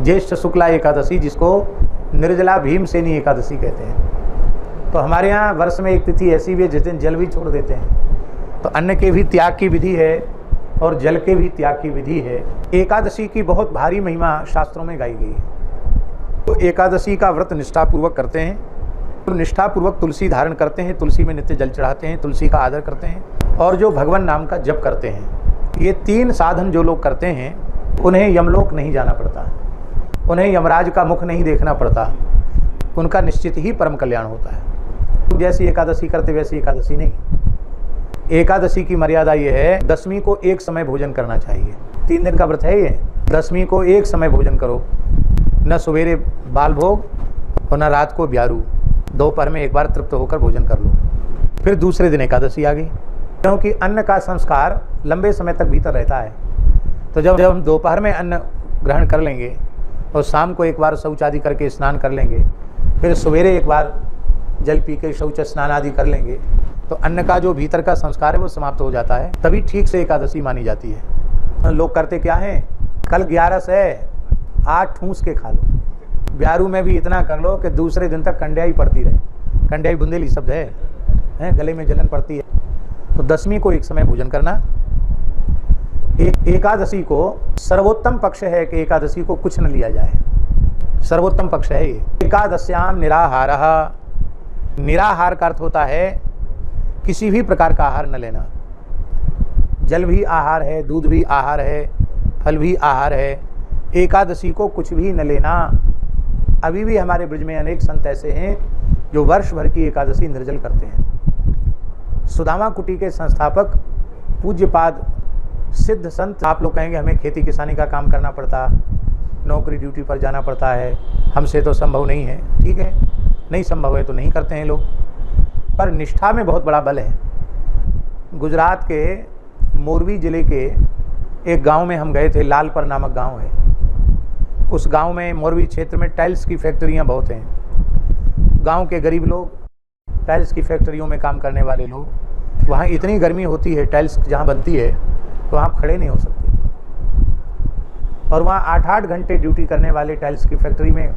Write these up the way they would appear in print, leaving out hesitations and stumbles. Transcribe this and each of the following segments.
ज्येष्ठ शुक्ला एकादशी, जिसको निर्जला भीमसेनी एकादशी कहते हैं। तो हमारे यहाँ वर्ष में एक तिथि ऐसी भी है जिस दिन जल भी छोड़ देते हैं। तो अन्न के भी त्याग की विधि है और जल के भी त्याग की विधि है। एकादशी की बहुत भारी महिमा शास्त्रों में गाई गई है। तो एकादशी का व्रत निष्ठापूर्वक करते हैं, तो निष्ठापूर्वक तुलसी धारण करते हैं, तुलसी में नित्य जल चढ़ाते हैं, तुलसी का आदर करते हैं और जो भगवान नाम का जप करते हैं। ये 3 साधन जो लोग करते हैं उन्हें यमलोक नहीं जाना पड़ता, उन्हें यमराज का मुख नहीं देखना पड़ता, उनका निश्चित ही परम कल्याण होता है। जैसी एकादशी करते वैसी एकादशी नहीं। एकादशी की मर्यादा ये है, दशमी को एक समय भोजन करना चाहिए। 3 दिन का व्रत है ये। दशमी को एक समय भोजन करो, न सवेरे बाल भोग और न रात को ब्यारू। दोपहर में एक बार तृप्त होकर भोजन कर लो, फिर दूसरे दिन एकादशी आ गई। क्योंकि अन्न का संस्कार लंबे समय तक भीतर रहता है। तो जब हम दोपहर में अन्न ग्रहण कर लेंगे और शाम को एक बार शौच आदि करके स्नान कर लेंगे, फिर सवेरे एक बार जल पी के शौच स्नान आदि कर लेंगे, तो अन्न का जो भीतर का संस्कार है वो समाप्त हो जाता है। तभी ठीक से एकादशी मानी जाती है। लोग करते क्या हैं, कल 11 है 8 ठूंस के खा लो, ब्यारू में भी इतना कर लो कि दूसरे दिन तक कंड्याई पड़ती रहे। कंड्याई बुंदेली शब्द है, गले में जलन पड़ती है। तो दशमी को एक समय भोजन करना। एकादशी को सर्वोत्तम पक्ष है कि एकादशी को कुछ न लिया जाए, सर्वोत्तम पक्ष है ये। एकादश्याम निराहारः, निराहार का अर्थ होता है किसी भी प्रकार का आहार न लेना। जल भी आहार है, दूध भी आहार है, फल भी आहार है। एकादशी को कुछ भी न लेना। अभी भी हमारे ब्रज में अनेक संत ऐसे हैं जो वर्ष भर की एकादशी निर्जल करते हैं। सुदामा कुटी के संस्थापक पूज्यपाद सिद्ध संत, आप लोग कहेंगे हमें खेती किसानी का काम करना पड़ता, नौकरी ड्यूटी पर जाना पड़ता है, हमसे तो संभव नहीं है। ठीक है, नहीं संभव है तो नहीं करते हैं लोग, पर निष्ठा में बहुत बड़ा बल है। गुजरात के मोरबी जिले के एक गांव में हम गए थे, लालपर नामक गांव है। उस गांव में, मोरबी क्षेत्र में टाइल्स की फैक्ट्रियां बहुत हैं। गांव के गरीब लोग, टाइल्स की फैक्ट्रियों में काम करने वाले लोग, वहाँ इतनी गर्मी होती है, टाइल्स जहाँ बनती है तो आप खड़े नहीं हो सकते। और वहाँ 8-8 घंटे ड्यूटी करने वाले, टाइल्स की फैक्ट्री में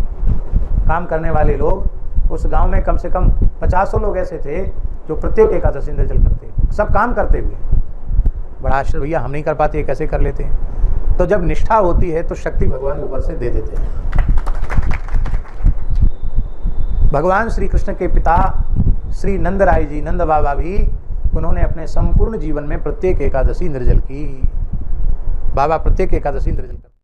काम करने वाले लोग, उस गांव में कम से कम 50 लोग ऐसे थे जो प्रत्येक एकादशी निर्जल करते, सब काम करते हुए। बड़ा आश्चर्य, भैया हम नहीं कर पाते, कैसे कर लेते हैं। तो जब निष्ठा होती है तो शक्ति भगवान ऊपर से दे देते हैं। भगवान श्री कृष्ण के पिता श्री नंद राय जी, नंद बाबा भी, उन्होंने अपने संपूर्ण जीवन में प्रत्येक एकादशी निर्जल की। बाबा प्रत्येक एकादशी निर्जल